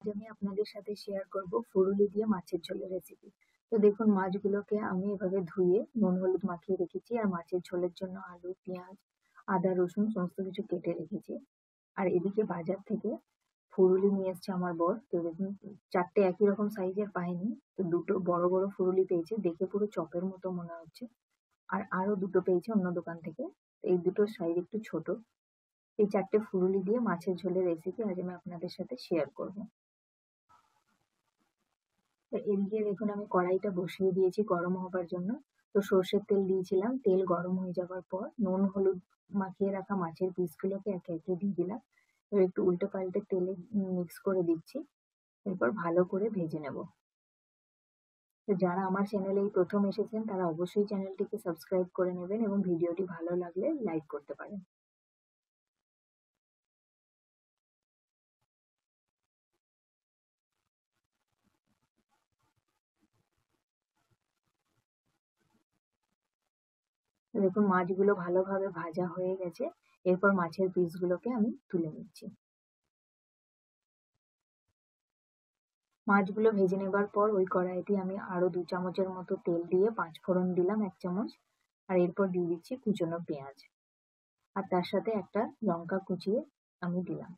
আজ আমি আপনাদের সাথে শেয়ার করব ফুলুরি দিয়ে মাছের ঝোলের রেসিপি। তো দেখুন, মাছগুলোকে আমি এভাবে ধুয়ে নুন হলুদ মাখিয়ে রেখেছি, আর মাছের ঝোলের জন্য আলু পেঁয়াজ আদা রসুন সমস্ত কিছু কেটে রেখেছি। আর এদিকে বাজার থেকে ফুলুরি নিয়ে এসছে আমার বর। তো দেখুন, চারটে একই রকম সাইজের পাইনি, তো দুটো বড় বড় ফুলুরি পেয়েছে, দেখে পুরো চপের মতো মনে হচ্ছে। আর আরো দুটো পেয়েছে অন্য দোকান থেকে, এই দুটোর সাইজ একটু ছোট। এই চারটে ফুলুরি দিয়ে মাছের ঝোলের রেসিপি আজ আমি আপনাদের সাথে শেয়ার করব। তো এদিকে দেখুন, আমি কড়াইটা বসিয়ে দিয়েছি গরম হবার জন্য। তো সর্ষের তেল দিয়েছিলাম, তেল গরম হয়ে যাওয়ার পর নুন হলুদ মাখিয়ে রাখা মাছের পিসগুলোকে একে একে দিয়ে দিলাম। এবার একটু উল্টে পাল্টে তেলে মিক্স করে দিচ্ছি, এরপর ভালো করে ভেজে নেব। তো যারা আমার চ্যানেলে এই প্রথম এসেছেন তারা অবশ্যই চ্যানেলটিকে সাবস্ক্রাইব করে নেবেন এবং ভিডিওটি ভালো লাগলে লাইক করতে পারেন। দেখুন, মাছগুলো ভালোভাবে ভাজা হয়ে গেছে। এরপর মাছের পিসগুলোকে আমি তুলে নিচ্ছি। মাছগুলো ভেজে নেবার পর ওই কড়াইতে আমি আরো 2 চামচের মতো তেল দিয়ে 5 ফোড়ন দিলাম 1 চামচ। আর এরপর দিয়ে দিচ্ছি কুচনো পেঁয়াজ, আর তার সাথে একটা লঙ্কা কুচিয়ে আমি দিলাম।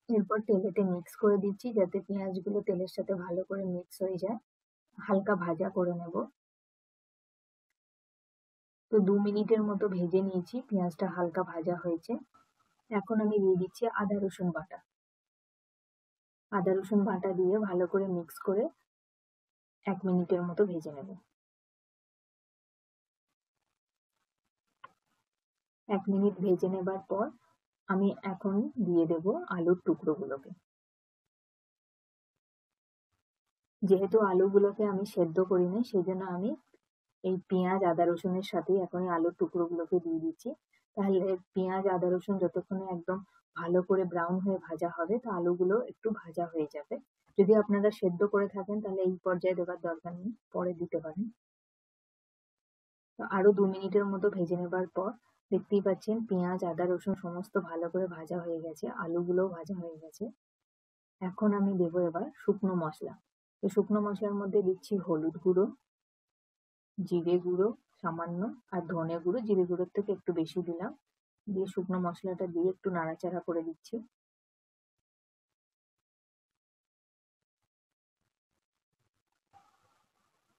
এরপর তেলেতে মিক্স করে দিচ্ছি যাতে পেঁয়াজগুলো তেলের সাথে ভালো করে মিক্স হয়ে যায়। হালকা ভাজা করে নেব। তো 2 মিনিটের মতো ভেজে নিয়েছি, পেঁয়াজটা হালকা ভাজা হয়েছে। এখন আমি দিয়ে দিচ্ছি আদা রসুন বাটা। আদা রসুন বাটা দিয়ে ভালো করে মিক্স করে 1 মিনিটের মতো ভেজে নেব। 1 মিনিট ভেজে নেবার পর আমি এখন দিয়ে দেব আলুর টুকরোগুলোকে। যেহেতু আলুগুলোকে আমি সেদ্ধ করিনি, সেই জন্য আমি এই পেঁয়াজ আদা রসুনের সাথেই এখন এই আলুর টুকরোগুলোকে দিয়ে দিচ্ছি। তাহলে পেঁয়াজ আদা রসুন যতক্ষণে একদম ভালো করে ব্রাউন হয়ে ভাজা হবে, তো আলুগুলো একটু ভাজা হয়ে যাবে। যদি আপনারা সেদ্ধ করে থাকেন তাহলে এই পর্যায়ে দেওয়ার দরকার নেই, পরে দিতে পারেন। তো আরো 2 মিনিটের মতো ভেজে নেবার পর দেখতেই পাচ্ছেন পেঁয়াজ আদা রসুন সমস্ত ভালো করে ভাজা হয়ে গেছে, আলুগুলোও ভাজা হয়ে গেছে। এখন আমি দেবো এবার শুকনো মশলা। তো শুকনো মশলার মধ্যে দিচ্ছি হলুদ গুঁড়ো, জিরে গুঁড়ো সামান্য, আর ধনে গুঁড়ো জিরে গুঁড়োর থেকে একটু বেশি দিলাম। দিয়ে শুকনো মশলাটা দিয়ে একটু নাড়াচাড়া করে দিচ্ছি।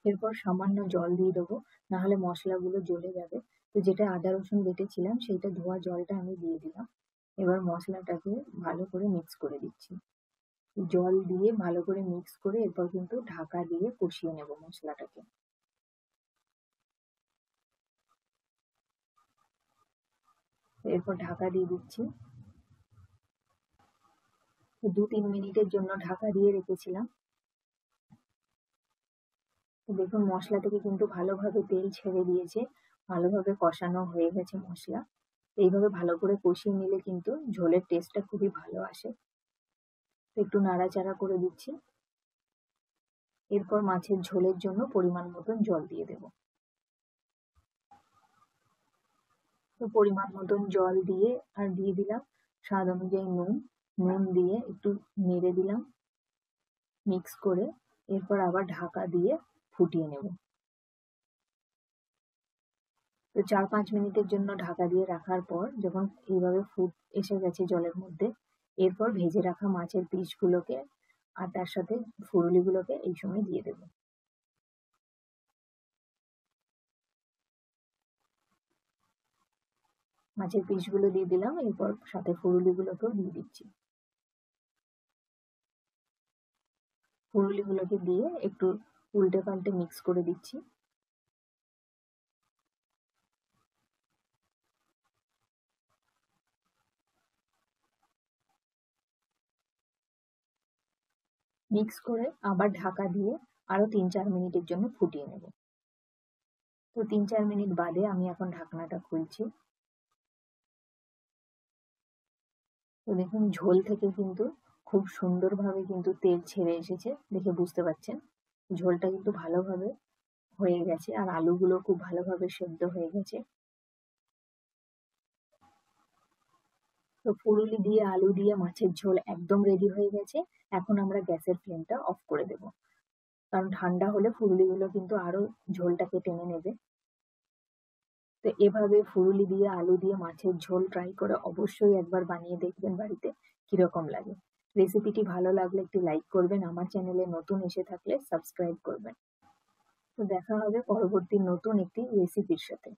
এরপর সামান্য জল দিয়ে দেবো, নাহলে মশলাগুলো জ্বলে যাবে। তো যেটা আদা রসুন বেটেছিলাম সেইটা ধোয়া জলটা আমি দিয়ে দিলাম। এবার মশলাটাকে ভালো করে মিক্স করে দিচ্ছি। জল দিয়ে ভালো করে মিক্স করে এরপর কিন্তু ঢাকা দিয়ে কষিয়ে নেব মশলাটাকে। এরপর ঢাকা দিয়ে দিচ্ছি। 2-3 মিনিটের জন্য ঢাকা দিয়ে রেখেছিলাম। দেখুন, মশলা থেকে কিন্তু ভালোভাবে তেল ছেড়ে দিয়েছে, ভালোভাবে কষানো হয়ে গেছে মশলা। এইভাবে ভালো করে কষিয়ে নিলে কিন্তু ঝোলের টেস্টটা খুবই ভালো আসে। একটু নাড়াচাড়া করে দিচ্ছি। এরপর মাছের ঝোলের জন্য পরিমাণ মতন জল দিয়ে দেব। তো পরিমাণ মতন জল দিয়ে আর দিয়ে দিলাম স্বাদ অনুযায়ী নুন। নুন দিয়ে একটু নেড়ে দিলাম মিক্স করে। এরপর আবার ঢাকা দিয়ে ফুটিয়ে নেব। তো 4-5 মিনিটের জন্য ঢাকা দিয়ে রাখার পর যখন এইভাবে ফুট এসে গেছে জলের মধ্যে, এরপর ভেজে রাখা মাছের পিসগুলোকে আর তার সাথে ফুলুরিগুলোকে এই সময় দিয়ে দেব। মাছের পিসগুলো দিয়ে দিলাম, এরপর সাথে ফুলুরিগুলোকেও দিয়ে দিচ্ছি। ফুলুরিগুলোকে দিয়ে একটু উল্টে পাল্টে মিক্স করে দিচ্ছি। মিক্স করে আবার ঢাকা দিয়ে আরো 3-4 মিনিটের জন্য ফুটিয়ে নেব। তো 3-4 মিনিট বাদে আমি এখন ঢাকনাটা খুলছি। তো দেখুন, ঝোল থেকে কিন্তু খুব সুন্দরভাবে কিন্তু তেল ছেড়ে এসেছে, দেখে বুঝতে পারছেন। ঝোলটা কিন্তু ভালোভাবে হয়ে গেছে, আর আলুগুলো খুব ভালোভাবে সেদ্ধ হয়ে গেছে। তো তো ফুলুলি দিয়ে আলু দিয়ে মাছের ঝোল একদম রেডি হয়ে গেছে। এখন আমরা গ্যাসের ফ্লেমটা অফ করে দেব, কারণ ঠান্ডা হলে ফুলুলিগুলো কিন্তু আরো ঝোলটাকে টেনে নেবে। তো এভাবে ফুলুলি দিয়ে আলু দিয়ে মাছের ঝোল ট্রাই করে অবশ্যই একবার বানিয়ে দেখবেন বাড়িতে, কিরকম লাগে। রেসিপিটি ভালো লাগলে একটি লাইক করবেন, আমার চ্যানেলে নতুন এসে থাকলে সাবস্ক্রাইব করবেন। তো দেখা হবে পরবর্তী নতুন একটি রেসিপির সাথে।